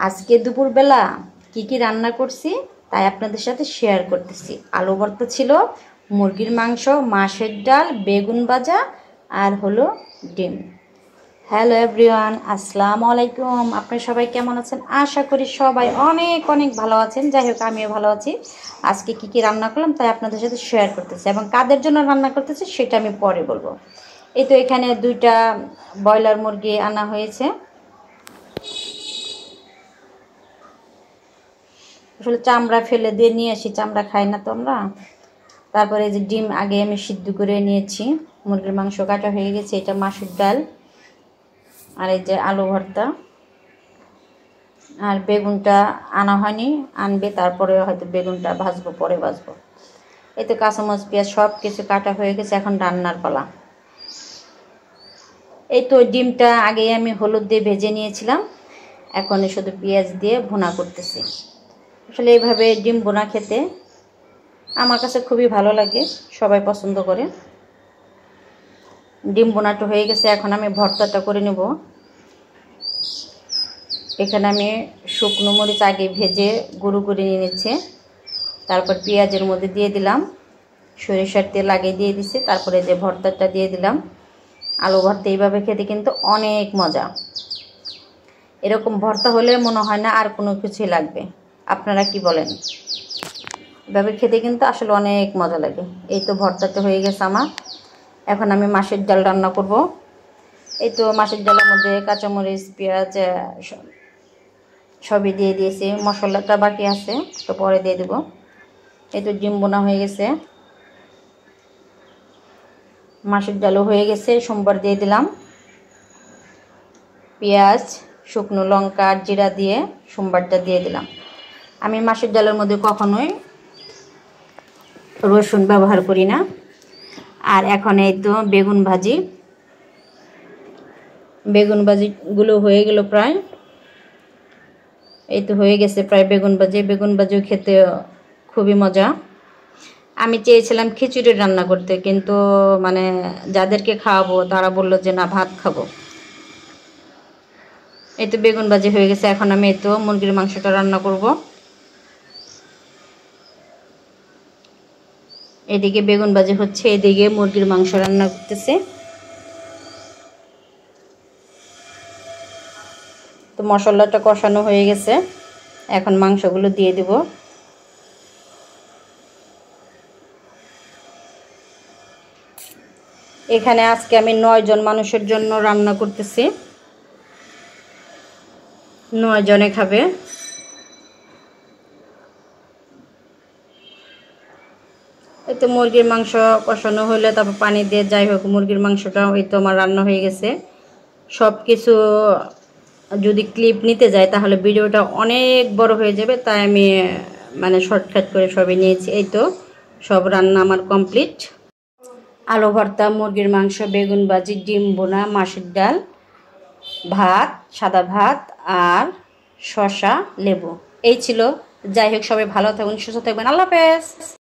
আজকে দুপুরবেলা কি রান্না করছি তাই আপনাদের সাথে শেয়ার করতেছি। আলু ভর্তা ছিল, মুরগির মাংস, মাছের ডাল, বেগুন ভাজা আর হলো ডিম। হ্যালো এভরিওয়ান, আসসালামু আলাইকুম। আপনারা সবাই কেমন আছেন? আশা করি সবাই অনেক অনেক ভালো আছেন। যাই হোক, আমিও ভালো আছি। আজকে কি রান্না করলাম তাই আপনাদের সাথে শেয়ার করতেছি, এবং কাদের জন্য রান্না করতেছি সেটা আমি পরে বলবো। এই তো এখানে 2টা ব্রয়লার মুরগি আনা হয়েছে। আসলে চামড়া ফেলে দিয়ে নিয়ে আসি, চামড়া খাই না তো আমরা। তারপরে এই যে ডিম আগে আমি সিদ্ধ করে নিয়েছি, মুরগির মাংস কাটা হয়ে গেছে, এটা মাছের ডাল, আর এই যে আলু ভর্তা, আর বেগুনটা আনা হয়নি, আনবে তারপরে হয়তো বেগুনটা ভাজবো, পরে ভাজবো। এই তো কাঁচামরিচ পেঁয়াজ সব কিছু কাটা হয়ে গেছে, এখন রান্নার পালা। এই তো ডিমটা আগে আমি হলুদ দিয়ে ভেজে নিয়েছিলাম, এখন শুধু পেঁয়াজ দিয়ে ভুনা করতেছি। আসলে এইভাবে ডিম ভুনা খেতে আমার কাছে খুবই ভালো লাগে, সবাই পছন্দ করে। ডিম ভুনাটা হয়ে গেছে, এখন আমি ভর্তাটা করে নেব। এখানে আমি শুকনো মরিচ আগে ভেজে গুঁড়ো করে নিয়ে নিচ্ছে, তারপর পেঁয়াজের মধ্যে দিয়ে দিলাম, সরিষার তেল আগে দিয়ে দিছি, তারপরে যে ভর্তাটা দিয়ে দিলাম। আলু ভর্তা এইভাবে খেতে কিন্তু অনেক মজা। এরকম ভর্তা হলে মনে হয় না আর কোনো কিছুই লাগবে। আপনারা কি বলেন? এভাবে খেতে কিন্তু আসলে অনেক মজা লাগে। এই তো ভর্তাটা হয়ে গেছে আমার, এখন আমি মাছের ডাল রান্না করব। এই তো মাছের ডালের মধ্যে কাঁচামরিচ পেঁয়াজ সবই দিয়ে দিয়েছি, মশলাটা বাকি আছে, তো পরে দিয়ে দেবো। এই তো ডিম বোনা হয়ে গেছে, মাছের ডালও হয়ে গেছে, সোমবার দিয়ে দিলাম। পেঁয়াজ, শুকনো লঙ্কা আর জিরা দিয়ে সোমবারটা দিয়ে দিলাম। আমি মাছের ডালের মধ্যে কখনোই রসুন ব্যবহার করি না। আর এখন এই তো বেগুন ভাজিগুলো হয়ে গেল প্রায়। এই তো হয়ে গেছে প্রায় বেগুন ভাজিও খেতে খুবই মজা। আমি চেয়েছিলাম খিচুড়ি রান্না করতে, কিন্তু মানে যাদেরকে খাওয়াবো তারা বললো যে না, ভাত খাবো। এই তো বেগুন ভাজি হয়ে গেছে, এখন আমি এই তো মুরগির মাংসটা রান্না করব। এদিকে বেগুন ভাজি হচ্ছে, এদিকে মুরগির মাংস রান্না করতেছে। তো মশলাটা কষানো হয়ে গেছে, এখন মাংসগুলো দিয়ে দিব। এখানে আজকে আমি 9 জন মানুষের জন্য রান্না করতেছি, 9 জনে খাবে। এই তো মুরগির মাংস কষানো হলে তারপর পানি দিয়ে, যাই হোক মুরগির মাংসটা এই তো আমার রান্না হয়ে গেছে। সব কিছু যদি ক্লিপ নিতে যাই তাহলে ভিডিওটা অনেক বড় হয়ে যাবে, তাই আমি মানে শর্টকাট করে সবই নিয়েছি। এই তো সব রান্না আমার কমপ্লিট। আলু ভর্তা, মুরগির মাংস, বেগুন ভাজি, ডিম বোনা, মাছের ডাল, ভাত, সাদা ভাত আর শসা লেবু, এই ছিল। যাই হোক, সবাই ভালো থাকবেন, সুস্থ থাকবেন। আল্লাহ হাফেজ।